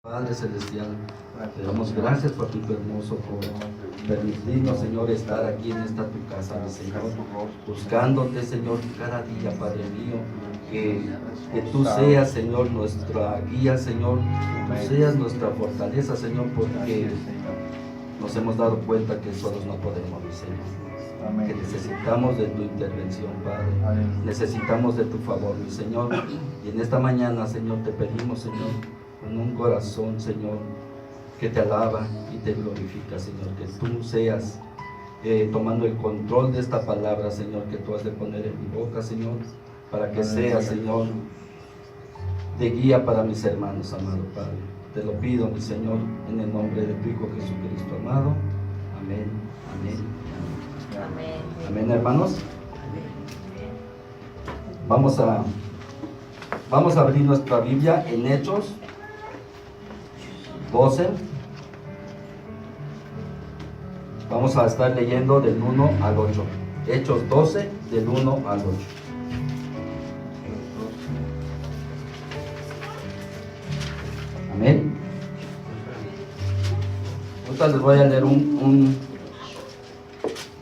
Padre Celestial, te damos gracias, Papito hermoso, por permitirnos, Señor, estar aquí en esta tu casa, mi Señor, buscándote, Señor, cada día, Padre mío, que tú seas, Señor, nuestra guía, Señor, tú seas nuestra fortaleza, Señor, porque nos hemos dado cuenta que solos no podemos, mi Señor, que necesitamos de tu intervención, Padre, necesitamos de tu favor, mi Señor, y en esta mañana, Señor, te pedimos, Señor, con un corazón, Señor, que te alaba y te glorifica, Señor, que tú seas tomando el control de esta palabra, Señor, que tú has de poner en mi boca, Señor, para que sea, Señor, de guía para mis hermanos, amado Padre. Te lo pido, mi Señor, en el nombre de tu Hijo Jesucristo, amado. Amén, amén, amén. Amén, hermanos. Vamos a abrir nuestra Biblia en Hechos 12. Vamos a estar leyendo del 1 al 8. Hechos 12, del 1 al 8. Amén. Ahorita les voy a leer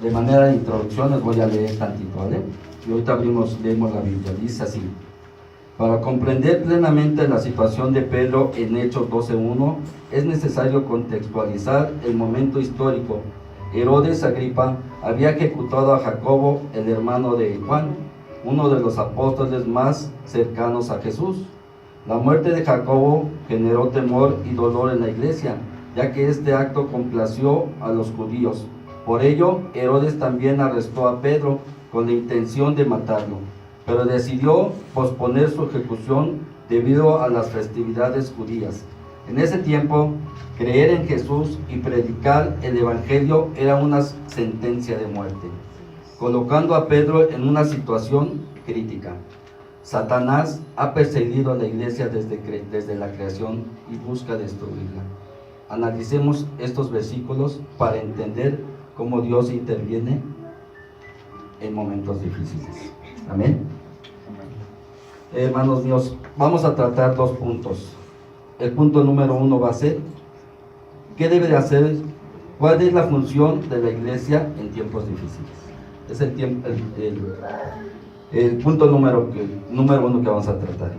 de manera de introducción, les voy a leer tantito, ¿vale? Y ahorita leemos la Biblia. Dice así: para comprender plenamente la situación de Pedro en Hechos 12:1, es necesario contextualizar el momento histórico. Herodes Agripa había ejecutado a Jacobo, el hermano de Juan, uno de los apóstoles más cercanos a Jesús. La muerte de Jacobo generó temor y dolor en la iglesia, ya que este acto complació a los judíos. Por ello, Herodes también arrestó a Pedro con la intención de matarlo, pero decidió posponer su ejecución debido a las festividades judías. En ese tiempo, creer en Jesús y predicar el Evangelio era una sentencia de muerte, colocando a Pedro en una situación crítica. Satanás ha perseguido a la iglesia desde la creación y busca destruirla. Analicemos estos versículos para entender cómo Dios interviene en momentos difíciles. Amén. Hermanos míos, vamos a tratar dos puntos. El punto número 1 va a ser: ¿qué debe de hacer? ¿Cuál es la función de la iglesia en tiempos difíciles? Es el punto número 1 que vamos a tratar.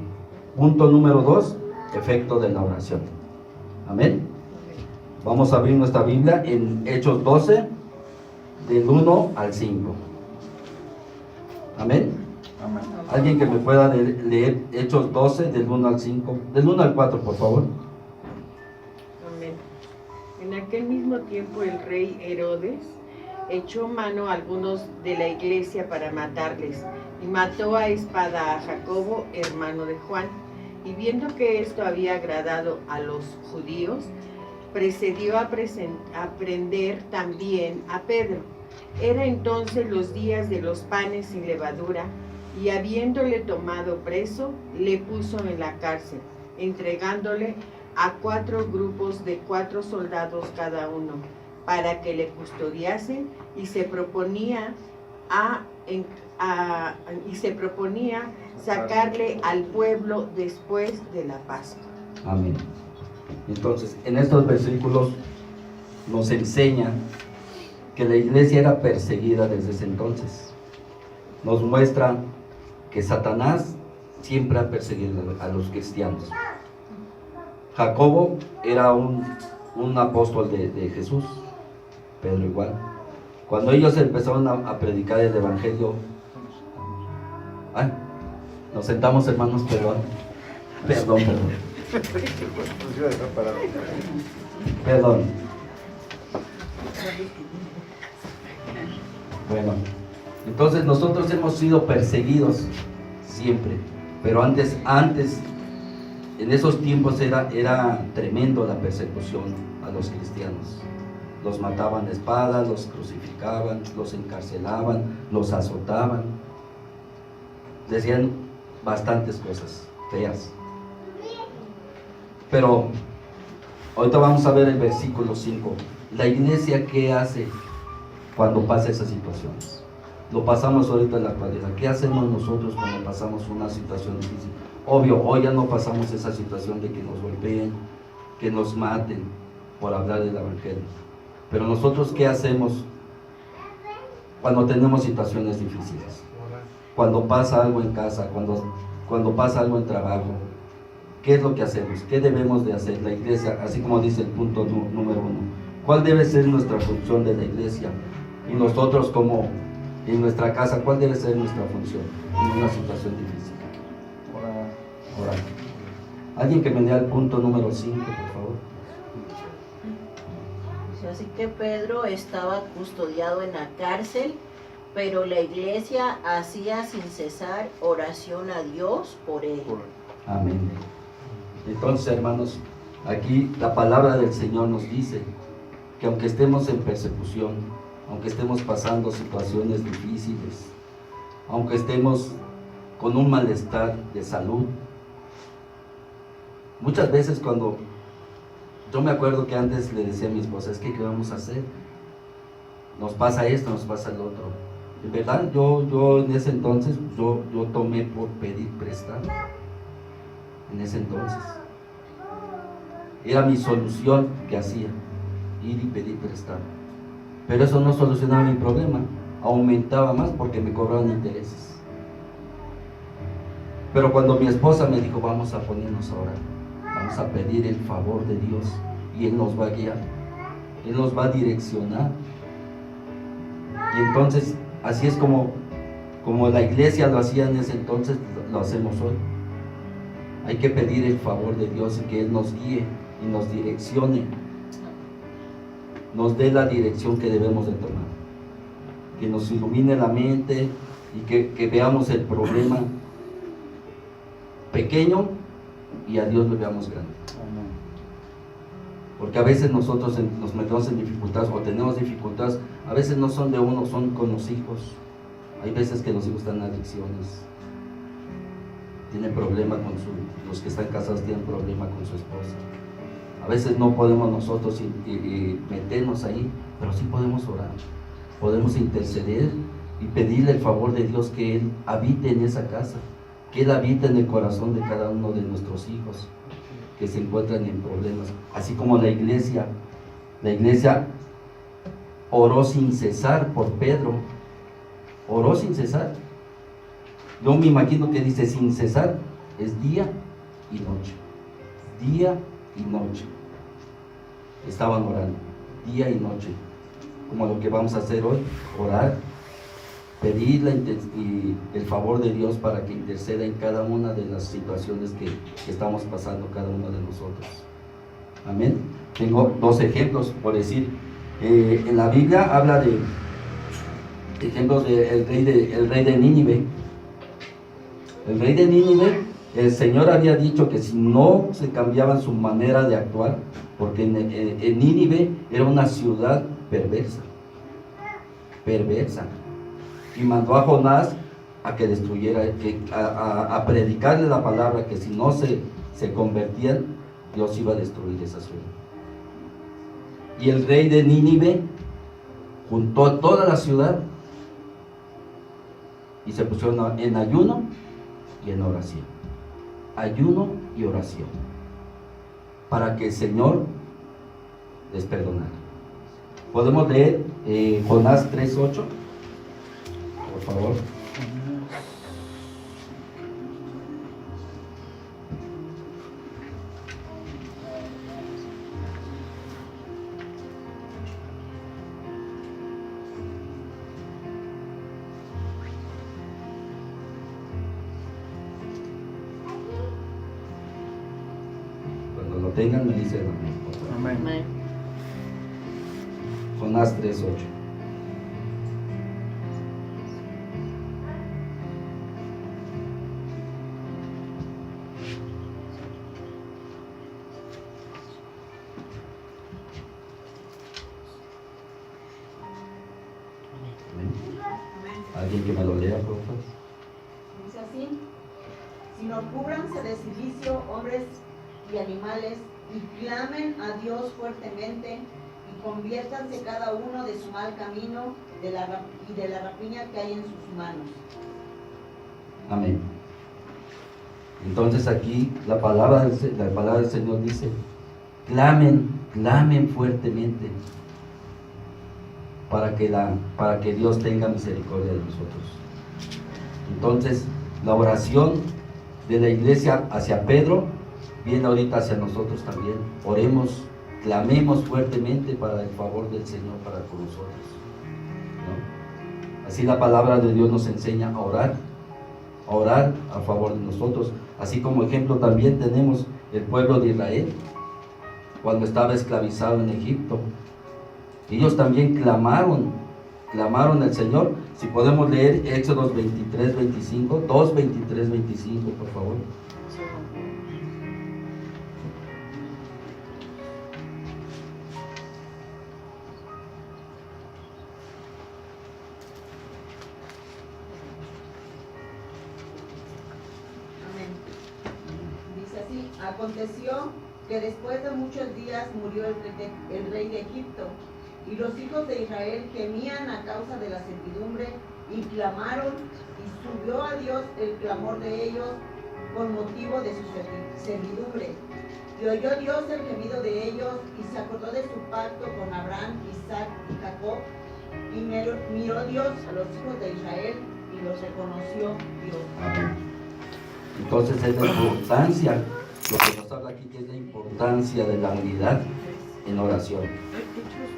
Punto número 2, efecto de la oración. Amén. Vamos a abrir nuestra Biblia en Hechos 12, del 1 al 5. Amén. Amén. Alguien que me pueda leer Hechos 12, del 1 al 5, del 1 al 4, por favor. Amén. En aquel mismo tiempo el rey Herodes echó mano a algunos de la iglesia para matarles, y mató a espada a Jacobo, hermano de Juan. Y viendo que esto había agradado a los judíos, procedió a prender también a Pedro. Era entonces los días de los panes sin levadura, y habiéndole tomado preso, le puso en la cárcel, entregándole a 4 grupos de 4 soldados cada uno, para que le custodiasen, y se proponía sacarle al pueblo después de la Pascua. Amén. Entonces, en estos versículos nos enseña que la iglesia era perseguida desde ese entonces. Nos muestra que Satanás siempre ha perseguido a los cristianos. Jacobo era un apóstol de Jesús, Pedro igual. Cuando ellos empezaron a predicar el Evangelio, nos sentamos, hermanos, perdón. Bueno, entonces nosotros hemos sido perseguidos siempre, pero antes en esos tiempos era tremendo la persecución a los cristianos. Los mataban a espada, los crucificaban, los encarcelaban, los azotaban. Decían bastantes cosas feas. Pero ahorita vamos a ver el versículo 5. La iglesia, ¿qué hace cuando pasa esas situaciones? Lo pasamos ahorita en la actualidad. ¿Qué hacemos nosotros cuando pasamos una situación difícil? Obvio, hoy ya no pasamos esa situación de que nos golpeen, que nos maten por hablar del Evangelio. Pero nosotros, ¿qué hacemos cuando tenemos situaciones difíciles? Cuando pasa algo en casa, cuando pasa algo en trabajo, ¿qué es lo que hacemos? ¿Qué debemos de hacer? La iglesia, así como dice el punto número 1, ¿cuál debe ser nuestra función de la iglesia? Y nosotros como en nuestra casa, ¿cuál debe ser nuestra función en una situación difícil? Orar. Alguien que me dé el punto número 5, por favor. Así que Pedro estaba custodiado en la cárcel, pero la iglesia hacía sin cesar oración a Dios por él. Amén. Entonces, hermanos, aquí la palabra del Señor nos dice que aunque estemos en persecución, aunque estemos pasando situaciones difíciles, aunque estemos con un malestar de salud, muchas veces cuando yo me acuerdo que antes le decía a mi esposa, es que ¿qué vamos a hacer? Nos pasa esto, nos pasa el otro. En verdad, yo en ese entonces, yo tomé por pedir prestado. En ese entonces. Era mi solución que hacía, ir y pedir prestado. Pero eso no solucionaba mi problema, aumentaba más porque me cobraban intereses. Pero cuando mi esposa me dijo, vamos a ponernos a orar, vamos a pedir el favor de Dios y Él nos va a guiar, Él nos va a direccionar. Y entonces, así es como la iglesia lo hacía en ese entonces, lo hacemos hoy. Hay que pedir el favor de Dios y que Él nos guíe y nos direccione, nos dé la dirección que debemos de tomar, que nos ilumine la mente y que veamos el problema pequeño y a Dios lo veamos grande. Porque a veces nosotros nos metemos en dificultades o tenemos dificultades, a veces no son de uno, son con los hijos. Hay veces que los hijos están en adicciones, tienen problemas los que están casados tienen problemas con su esposa. A veces no podemos nosotros meternos ahí, pero sí podemos orar, podemos interceder y pedirle el favor de Dios que Él habite en esa casa, que Él habite en el corazón de cada uno de nuestros hijos que se encuentran en problemas, así como la iglesia oró sin cesar por Pedro, oró sin cesar. Yo me imagino que dice sin cesar, es día y noche, día y noche, estaban orando, día y noche, como lo que vamos a hacer hoy, orar, pedir el favor de Dios para que interceda en cada una de las situaciones que estamos pasando cada uno de nosotros. Amén. Tengo dos ejemplos, por decir, en la Biblia habla de ejemplos del rey de Nínive. El rey de Nínive, el Señor había dicho que si no se cambiaban su manera de actuar, porque en Nínive era una ciudad perversa, y mandó a Jonás a que destruyera, a predicarle la palabra, que si no se convertían, Dios iba a destruir esa ciudad. Y el rey de Nínive juntó a toda la ciudad y se pusieron en ayuno y en oración. Ayuno y oración, para que el Señor les perdonara. Podemos leer Jonás 3:8, por favor. Cuando lo tengan me dicen amén, por favor. Amén. Jonás 3:8. ¿Alguien que me lo lea, por favor? Dice así: si no cúbranse de silicio hombres y animales, y clamen a Dios fuertemente, y conviértanse cada uno de su mal camino y de la rapiña que hay en sus manos. Amén. Entonces aquí la palabra del Señor dice clamen fuertemente para que Dios tenga misericordia de nosotros. Entonces, la oración de la iglesia hacia Pedro viene ahorita hacia nosotros también. Oremos, clamemos fuertemente para el favor del Señor para con nosotros, ¿no? Así la palabra de Dios nos enseña a orar a favor de nosotros. Así como ejemplo también tenemos el pueblo de Israel cuando estaba esclavizado en Egipto. Ellos también clamaron al Señor. Si podemos leer Éxodo 23, 25, 2, 23, 25, por favor. Amén. Dice así: aconteció que después de muchos días murió el rey de Egipto, y los hijos de Israel gemían a causa de la servidumbre y clamaron, y subió a Dios el clamor de ellos con motivo de su servidumbre. Y oyó Dios el gemido de ellos, y se acordó de su pacto con Abraham, Isaac y Jacob, y miró Dios a los hijos de Israel y los reconoció Dios. Amén. Entonces es la importancia, lo que nos habla aquí, que es la importancia de la unidad en oración.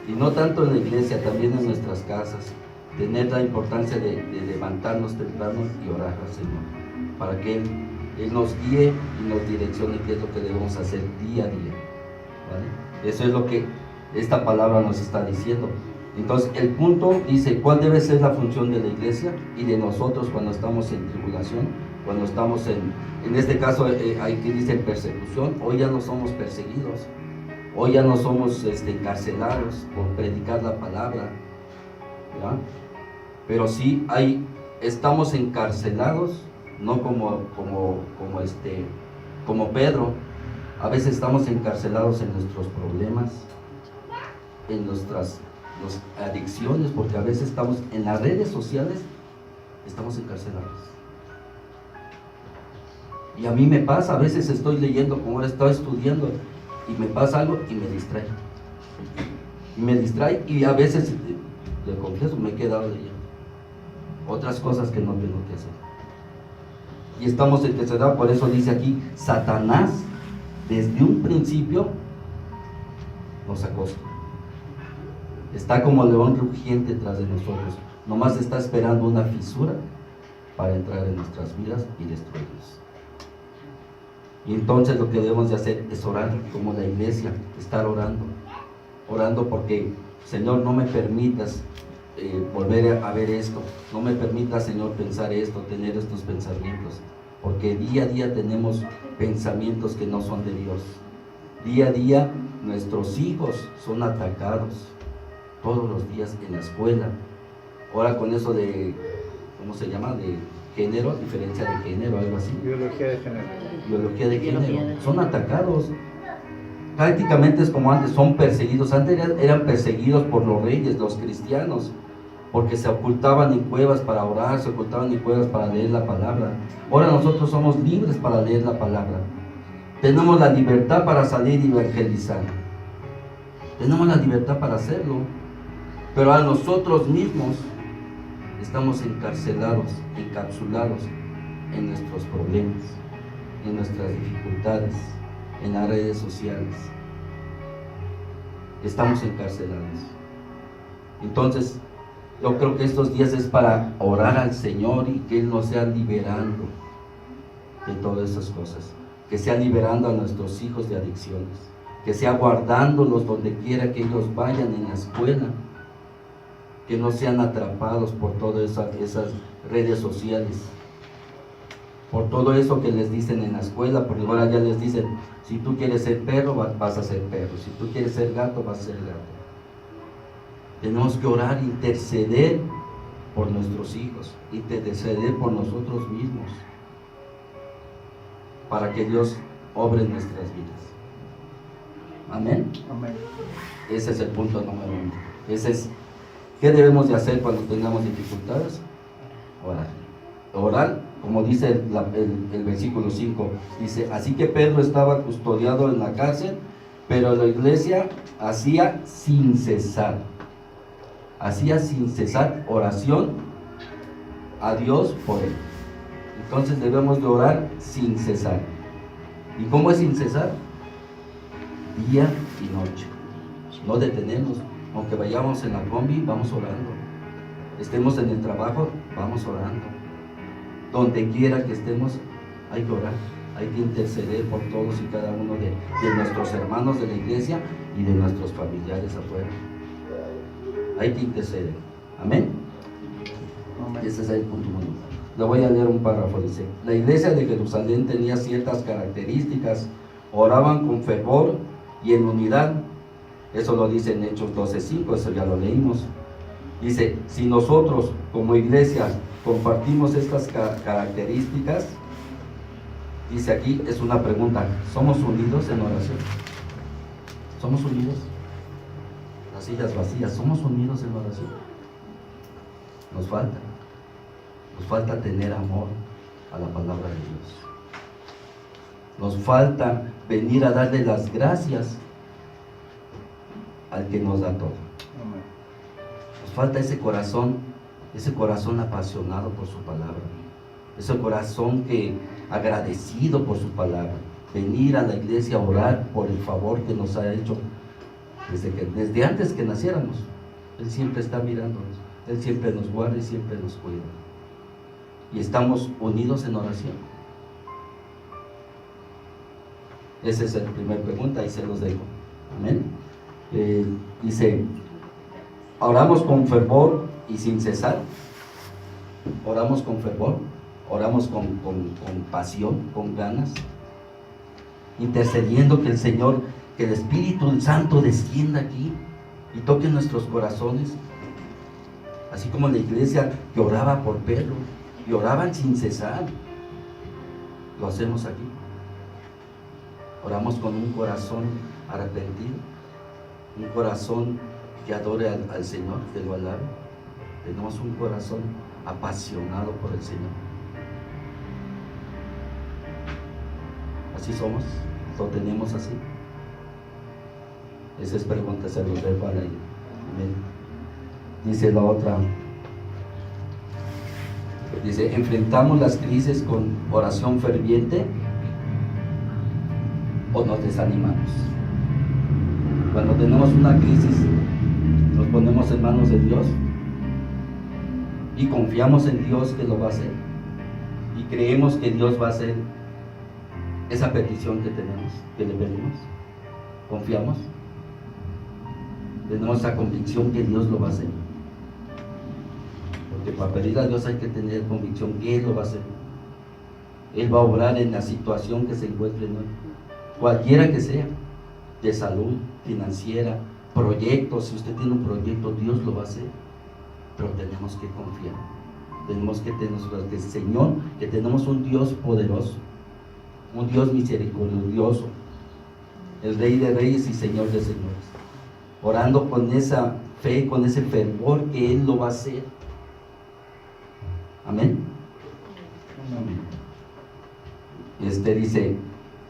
Y no tanto en la iglesia, también en nuestras casas, tener la importancia de levantarnos temprano y orar al Señor, para que Él nos guíe y nos direccione qué es lo que debemos hacer día a día, ¿vale? Eso es lo que esta palabra nos está diciendo. Entonces el punto dice, ¿cuál debe ser la función de la iglesia y de nosotros cuando estamos en tribulación? Cuando estamos en este caso, hay que dice persecución. Hoy ya no somos perseguidos, hoy ya no somos encarcelados por predicar la palabra, ¿verdad? Pero sí estamos encarcelados, no como Pedro. A veces estamos encarcelados en nuestros problemas, en nuestras adicciones, porque a veces estamos en las redes sociales, estamos encarcelados. Y a mí me pasa, a veces estoy leyendo, como ahora estoy estudiando, y me pasa algo y me distrae, y a veces, le confieso, me he quedado leyendo otras cosas que no tengo que hacer. Y estamos encarcelados. Por eso dice aquí, Satanás desde un principio nos acosa. Está como león rugiente tras de nosotros, nomás está esperando una fisura para entrar en nuestras vidas y destruirnos. Y entonces lo que debemos de hacer es orar, como la iglesia, estar orando porque, Señor, no me permitas volver a ver esto, no me permitas, Señor, pensar esto, tener estos pensamientos, porque día a día tenemos pensamientos que no son de Dios. Día a día nuestros hijos son atacados, todos los días en la escuela. Ahora con eso de, ¿cómo se llama? De género, diferencia de género, algo así. Biología de género. Biología de género. Son atacados. Prácticamente es como antes, son perseguidos. Antes eran perseguidos por los reyes, los cristianos, porque se ocultaban en cuevas para orar, se ocultaban en cuevas para leer la palabra. Ahora nosotros somos libres para leer la palabra. Tenemos la libertad para salir y evangelizar. Tenemos la libertad para hacerlo. Pero a nosotros mismos estamos encarcelados, encapsulados en nuestros problemas, en nuestras dificultades, en las redes sociales. Estamos encarcelados. Entonces, yo creo que estos días es para orar al Señor y que Él nos sea liberando de todas esas cosas, que sea liberando a nuestros hijos de adicciones, que sea guardándolos donde quiera que ellos vayan en la escuela, que no sean atrapados por todas esas redes sociales, por todo eso que les dicen en la escuela, porque ahora ya les dicen, si tú quieres ser perro, vas a ser perro, si tú quieres ser gato, vas a ser gato. Tenemos que orar, interceder por nuestros hijos, interceder por nosotros mismos, para que Dios obre en nuestras vidas. Amén. Amén. Ese es el punto número 1. ¿Qué debemos de hacer cuando tengamos dificultades? Orar. Orar, como dice el versículo 5, dice, así que Pedro estaba custodiado en la cárcel, pero la iglesia hacía sin cesar oración a Dios por él. Entonces debemos de orar sin cesar. ¿Y cómo es sin cesar? Día y noche. No detenemos. Aunque vayamos en la combi, vamos orando. Estemos en el trabajo, vamos orando. Donde quiera que estemos, hay que orar. Hay que interceder por todos y cada uno de nuestros hermanos de la iglesia y de nuestros familiares afuera. Hay que interceder. Amén. Ese es el punto 1. Le voy a leer un párrafo. Dice: la iglesia de Jerusalén tenía ciertas características. Oraban con fervor y en unidad. Eso lo dice en Hechos 12:5, eso ya lo leímos. Dice: si nosotros como iglesia compartimos estas características, dice aquí, es una pregunta: ¿somos unidos en oración? ¿Somos unidos? Las sillas vacías, ¿somos unidos en oración? Nos falta tener amor a la palabra de Dios. Nos falta venir a darle las gracias al que nos da todo. Nos falta ese corazón apasionado por su palabra, ese corazón que agradecido por su palabra, venir a la iglesia a orar por el favor que nos ha hecho desde antes que naciéramos. Él siempre está mirándonos, Él siempre nos guarda y siempre nos cuida. Y estamos unidos en oración. Esa es la primera pregunta y se los dejo. Amén. Dice: oramos con fervor y sin cesar. Oramos con fervor, oramos con pasión, con ganas, intercediendo que el Señor, que el Espíritu Santo descienda aquí y toque nuestros corazones, así como la iglesia que oraba por Pedro y oraban sin cesar. Lo hacemos aquí. Oramos con un corazón arrepentido, un corazón que adore al Señor, que lo alabe. Tenemos un corazón apasionado por el Señor. Así somos, lo tenemos así. Esas preguntas se los dejo a la. Amén. Dice la otra. Dice: ¿enfrentamos las crisis con oración ferviente o nos desanimamos? Cuando tenemos una crisis, nos ponemos en manos de Dios y confiamos en Dios que lo va a hacer, y creemos que Dios va a hacer esa petición que tenemos, que le pedimos. Confiamos, tenemos esa convicción que Dios lo va a hacer, porque para pedir a Dios hay que tener convicción que Él lo va a hacer. Él va a obrar en la situación que se encuentre en hoy, cualquiera que sea, de salud, financiera, proyectos. Si usted tiene un proyecto, Dios lo va a hacer, pero tenemos que confiar. Tenemos que tener que el Señor, que tenemos un Dios poderoso, un Dios misericordioso, el Rey de Reyes y Señor de Señores, orando con esa fe, con ese fervor que Él lo va a hacer. Amén. Dice,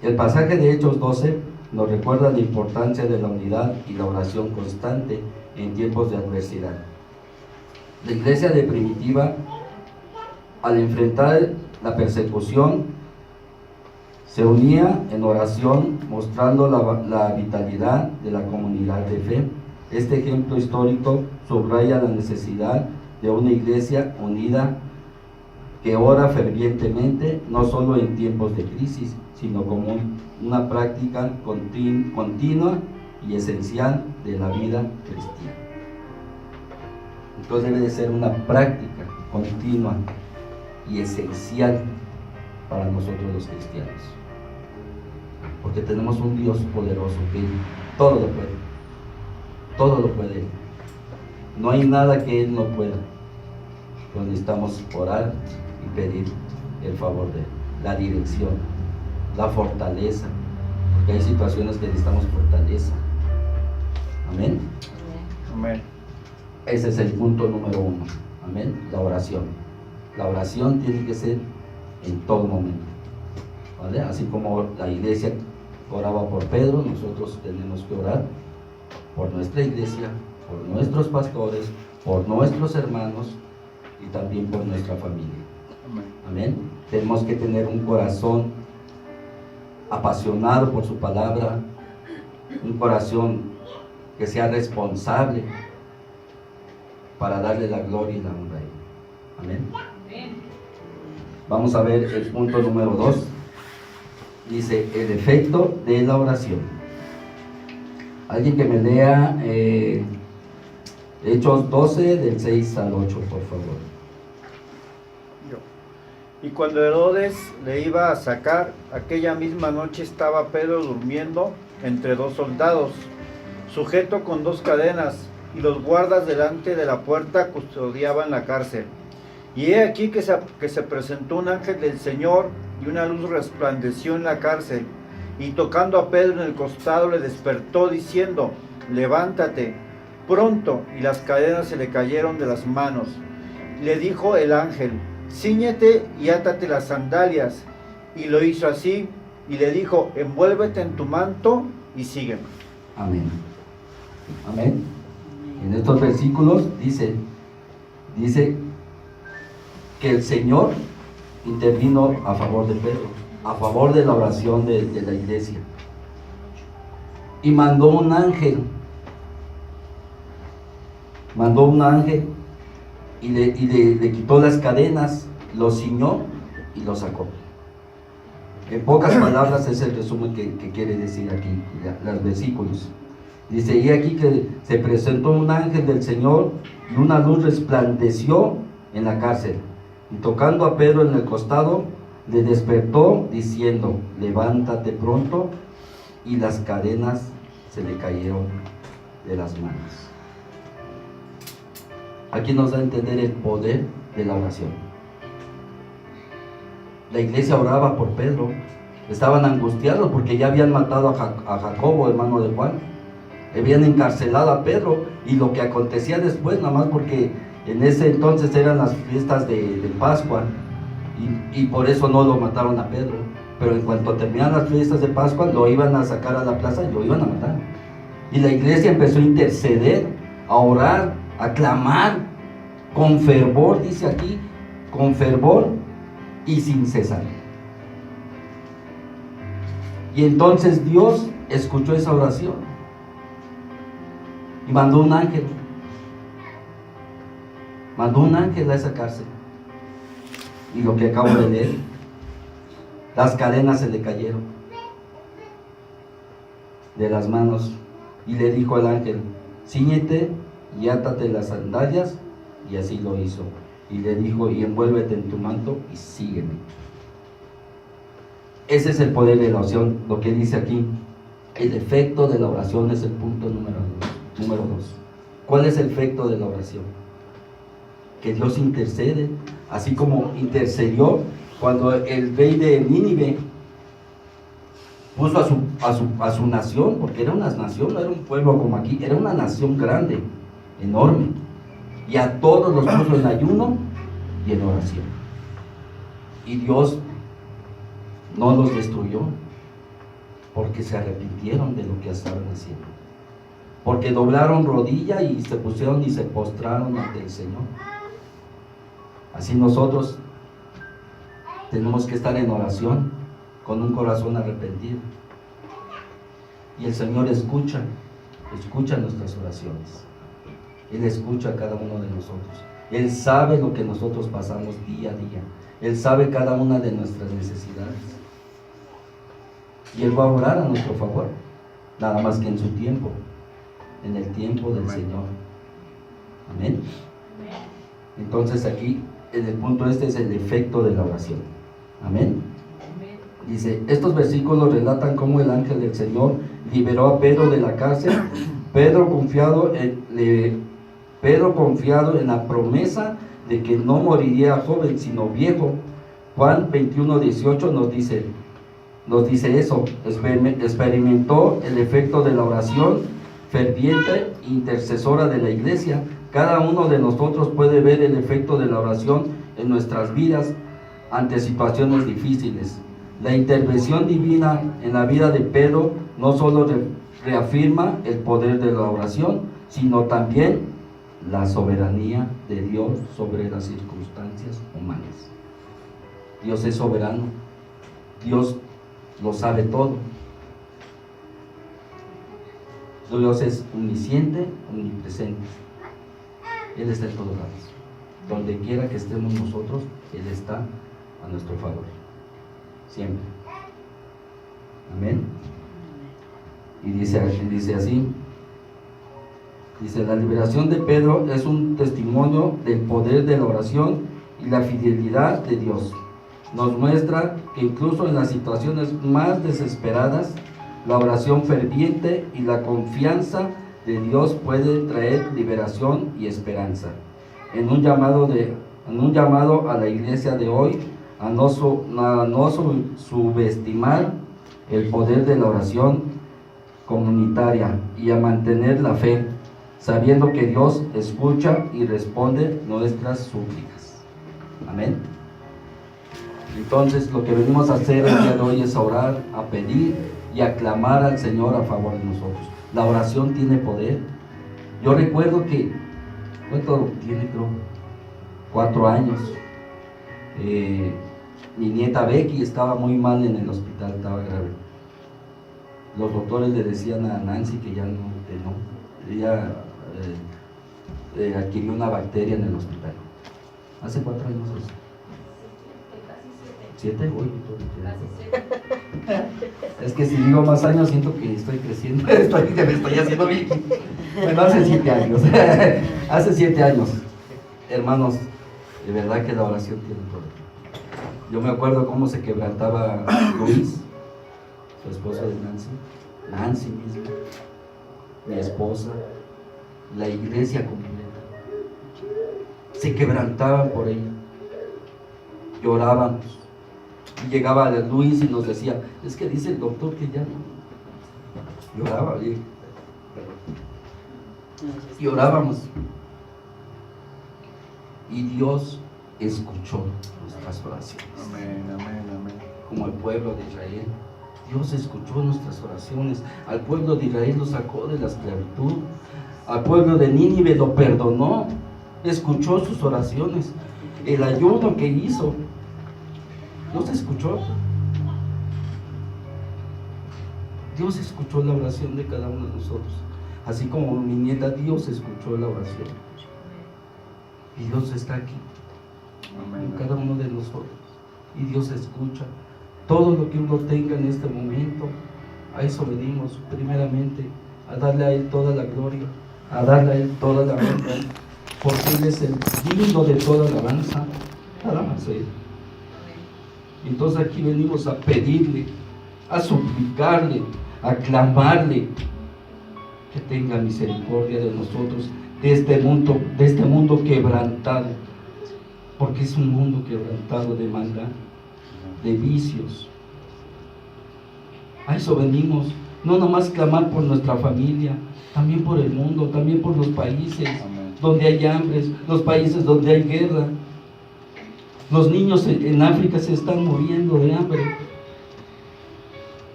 el pasaje de Hechos 12 nos recuerda la importancia de la unidad y la oración constante en tiempos de adversidad. La iglesia de primitiva, al enfrentar la persecución, se unía en oración, mostrando la vitalidad de la comunidad de fe. Este ejemplo histórico subraya la necesidad de una iglesia unida que ora fervientemente, no solo en tiempos de crisis, sino como una práctica continua y esencial de la vida cristiana. Entonces debe de ser una práctica continua y esencial para nosotros los cristianos, porque tenemos un Dios poderoso que todo lo puede, todo lo puede. No hay nada que Él no pueda, pero necesitamos orar y pedir el favor de Él, la dirección, la fortaleza, porque hay situaciones que necesitamos fortaleza. Amén. Amén. Ese es el punto número 1. Amén. La oración. La oración tiene que ser en todo momento, ¿vale? Así como la iglesia oraba por Pedro, nosotros tenemos que orar por nuestra iglesia, por nuestros pastores, por nuestros hermanos y también por nuestra familia. Amén. Tenemos que tener un corazón apasionado por su palabra, un corazón que sea responsable para darle la gloria y la honra a Él. Amén. Vamos a ver el punto número 2. Dice, el efecto de la oración. Alguien que me lea Hechos 12, del 6 al 8, por favor. Y cuando Herodes le iba a sacar, aquella misma noche estaba Pedro durmiendo entre dos soldados, sujeto con dos cadenas, y los guardas delante de la puerta custodiaban la cárcel. Y he aquí que se presentó un ángel del Señor, y una luz resplandeció en la cárcel, y tocando a Pedro en el costado le despertó diciendo, levántate pronto, y las cadenas se le cayeron de las manos. Le dijo el ángel, cíñete y átate las sandalias, y lo hizo así, y le dijo, envuélvete en tu manto y sígueme. Amén. Amén. En estos versículos dice que el Señor intervino a favor de Pedro, a favor de la oración de la iglesia, y mandó un ángel y le quitó las cadenas, lo ciñó y lo sacó. En pocas palabras es el resumen que quiere decir aquí los versículos. Dice, y aquí que se presentó un ángel del Señor y una luz resplandeció en la cárcel, y tocando a Pedro en el costado le despertó diciendo, levántate pronto, y las cadenas se le cayeron de las manos. Aquí nos da a entender el poder de la oración. La iglesia oraba por Pedro, estaban angustiados porque ya habían matado a Jacobo, hermano de Juan, habían encarcelado a Pedro, y lo que acontecía después, nada más porque en ese entonces eran las fiestas de Pascua, y por eso no lo mataron a Pedro, pero en cuanto terminaron las fiestas de Pascua, lo iban a sacar a la plaza y lo iban a matar. Y la iglesia empezó a interceder, a orar, a clamar con fervor, dice aquí, con fervor y sin cesar. Y entonces Dios escuchó esa oración y mandó un ángel a esa cárcel, y lo que acabo de leer, las cadenas se le cayeron de las manos, y le dijo al ángel, cíñete y átate las sandalias, y así lo hizo, y le dijo, y envuélvete en tu manto y sígueme. Ese es el poder de la oración, lo que dice aquí. El efecto de la oración es el punto número 2. ¿Cuál es el efecto de la oración? Que Dios intercede, así como intercedió cuando el rey de Nínive puso a su nación, porque era una nación, no era un pueblo como aquí, era una nación grande, enorme, y a todos los puso en ayuno y en oración, y Dios no los destruyó porque se arrepintieron de lo que estaban haciendo, porque doblaron rodilla y se pusieron y se postraron ante el Señor. Así nosotros tenemos que estar en oración con un corazón arrepentido, y el Señor escucha nuestras oraciones. Él escucha a cada uno de nosotros. Él sabe lo que nosotros pasamos día a día. Él sabe cada una de nuestras necesidades, y Él va a orar a nuestro favor, nada más que en su tiempo, en el tiempo del Señor. Amén. Entonces aquí en el punto este es el efecto de la oración. Amén. Dice, estos versículos relatan cómo el ángel del Señor liberó a Pedro de la cárcel. Pedro confiado en la promesa de que no moriría joven sino viejo. Juan 21:18 nos dice eso. Experimentó el efecto de la oración ferviente e intercesora de la iglesia. Cada uno de nosotros puede ver el efecto de la oración en nuestras vidas ante situaciones difíciles. La intervención divina en la vida de Pedro no solo reafirma el poder de la oración, sino también la soberanía de Dios sobre las circunstancias humanas. Dios es soberano, Dios lo sabe todo. Dios es omnisciente, omnipresente. Él está en todos lados. Donde quiera que estemos nosotros, Él está a nuestro favor. Siempre. Amén. Y dice así. Dice, la liberación de Pedro es un testimonio del poder de la oración y la fidelidad de Dios. Nos muestra que incluso en las situaciones más desesperadas, la oración ferviente y la confianza de Dios puede traer liberación y esperanza. En un llamado a la iglesia de hoy a no subestimar el poder de la oración comunitaria y a mantener la fe, sabiendo que Dios escucha y responde nuestras súplicas. Amén. Entonces, lo que venimos a hacer el día de hoy es a orar, a pedir y a clamar al Señor a favor de nosotros. La oración tiene poder. Yo recuerdo que, ¿cuánto tiene? Creo, 4 años. Mi nieta Becky estaba muy mal en el hospital, estaba grave. Los doctores le decían a Nancy que ya no. Ella adquirió una bacteria en el hospital. Hace 4 años. 7, uy, es que si digo más años siento que estoy creciendo, me estoy haciendo bien. Bueno, hace 7 años. Hace 7 años. Hermanos, de verdad que la oración tiene poder. Yo me acuerdo cómo se quebrantaba Luis, su esposa de Nancy misma, mi esposa, la iglesia completa. Se quebrantaban por ella. Llorábamos. Y llegaba Luis y nos decía, es que dice el doctor que ya no. Lloraba, y orábamos. Y Dios escuchó nuestras oraciones. Amén, amén, amén. Como el pueblo de Israel, Dios escuchó nuestras oraciones. Al pueblo de Israel lo sacó de la esclavitud. Al pueblo de Nínive lo perdonó. Escuchó sus oraciones. El ayuno que hizo, Dios escuchó. Dios escuchó la oración de cada uno de nosotros. Así como mi nieta, Dios escuchó la oración. Y Dios está aquí. En cada uno de nosotros. Y Dios escucha todo lo que uno tenga en este momento. A eso venimos primeramente, a darle a Él toda la gloria, a darle a Él toda la honra, porque Él es el digno de toda alabanza. Nada más Él. Entonces aquí venimos a pedirle, a suplicarle, a clamarle que tenga misericordia de nosotros, de este mundo quebrantado, porque es un mundo quebrantado de maldad, de vicios. A eso venimos, no nomás clamar por nuestra familia, también por el mundo, también por los países donde hay hambre, los países donde hay guerra. Los niños en África se están muriendo de hambre.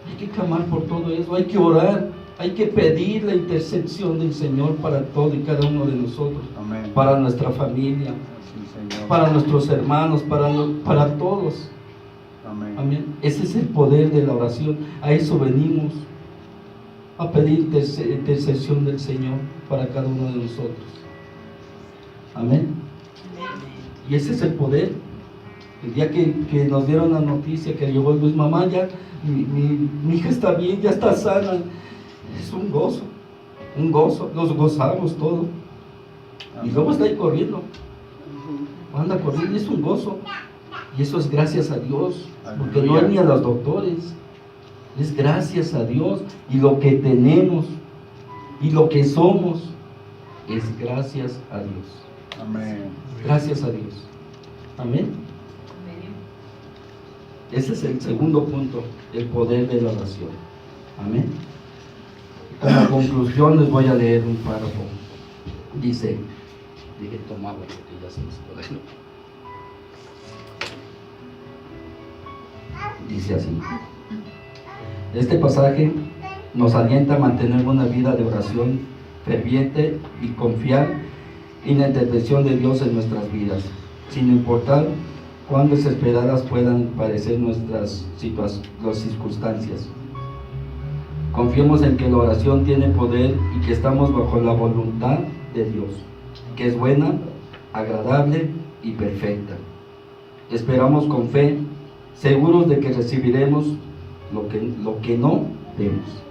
Hay que clamar por todo eso, hay que orar, hay que pedir la intercesión del Señor para todo y cada uno de nosotros. Amén. Para nuestra familia, sí, para nuestros hermanos, para todos. Amén. Amén. Ese es el poder de la oración. A eso venimos, a pedir intercesión del Señor para cada uno de nosotros. Amén. Y ese es el poder. El día que nos dieron la noticia que llegó Luis, mamá, ya mi hija está bien, ya está sana. Es un gozo, nos gozamos todo. Y luego está ahí corriendo, anda corriendo, es un gozo. Y eso es gracias a Dios, porque no es ni a los doctores, es gracias a Dios. Y lo que tenemos y lo que somos es gracias a Dios. Amén. Gracias a Dios. Amén. Ese es el segundo punto, el poder de la oración. Amén. Como conclusión les voy a leer un párrafo. Dice, dije tomaba porque ya se nos puede. dice así. Este pasaje nos alienta a mantener una vida de oración ferviente y confiar en la intervención de Dios en nuestras vidas, sin importar cuán desesperadas puedan parecer nuestras circunstancias. Confiemos en que la oración tiene poder y que estamos bajo la voluntad de Dios, que es buena, agradable y perfecta. Esperamos con fe, seguros de que recibiremos lo que no vemos.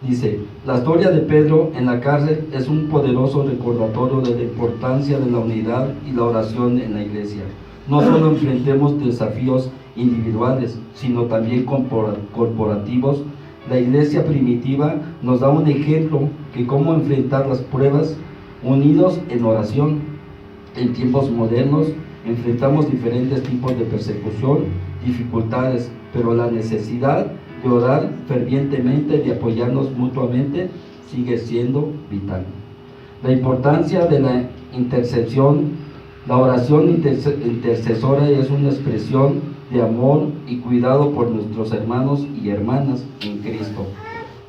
Dice, la historia de Pedro en la cárcel es un poderoso recordatorio de la importancia de la unidad y la oración en la iglesia. No solo enfrentemos desafíos individuales, sino también corporativos. La iglesia primitiva nos da un ejemplo de cómo enfrentar las pruebas unidos en oración. En tiempos modernos enfrentamos diferentes tipos de persecución, dificultades, pero la necesidad de orar fervientemente, de apoyarnos mutuamente, sigue siendo vital. La importancia de la intercesión, la oración intercesora es una expresión de amor y cuidado por nuestros hermanos y hermanas en Cristo.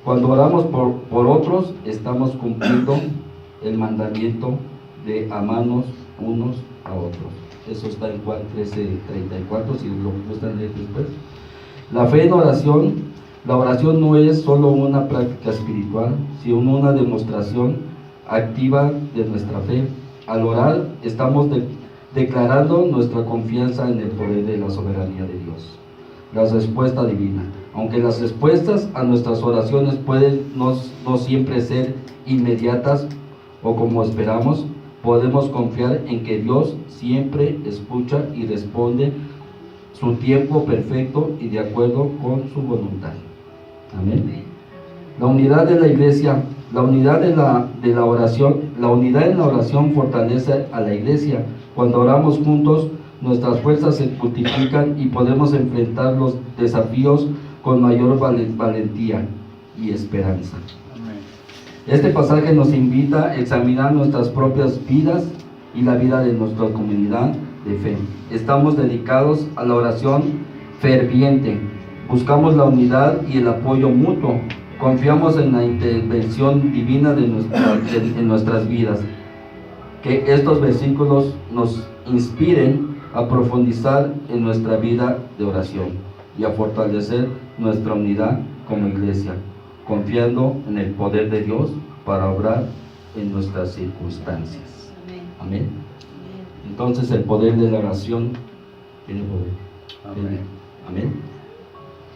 Cuando oramos por otros, estamos cumpliendo el mandamiento de amarnos unos a otros. Eso está en Juan 13:34, si lo gustan leer después. La fe en oración, la oración no es solo una práctica espiritual, sino una demostración activa de nuestra fe. Al orar, estamos declarando nuestra confianza en el poder de la soberanía de Dios. La respuesta divina. Aunque las respuestas a nuestras oraciones pueden no siempre ser inmediatas o como esperamos, podemos confiar en que Dios siempre escucha y responde su tiempo perfecto y de acuerdo con su voluntad. Amén. La unidad de la iglesia, la unidad de la oración, la unidad en la oración fortalece a la iglesia. Cuando oramos juntos, nuestras fuerzas se multiplican y podemos enfrentar los desafíos con mayor valentía y esperanza. Este pasaje nos invita a examinar nuestras propias vidas y la vida de nuestra comunidad de fe. Estamos dedicados a la oración ferviente, buscamos la unidad y el apoyo mutuo, confiamos en la intervención divina en nuestras vidas. Que estos versículos nos inspiren a profundizar en nuestra vida de oración y a fortalecer nuestra unidad como iglesia, confiando en el poder de Dios para obrar en nuestras circunstancias. Amén. Entonces el poder de la oración tiene poder. Amén. Amén.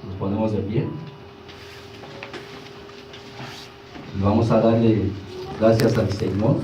Nos ponemos de pie. Y vamos a darle gracias al Señor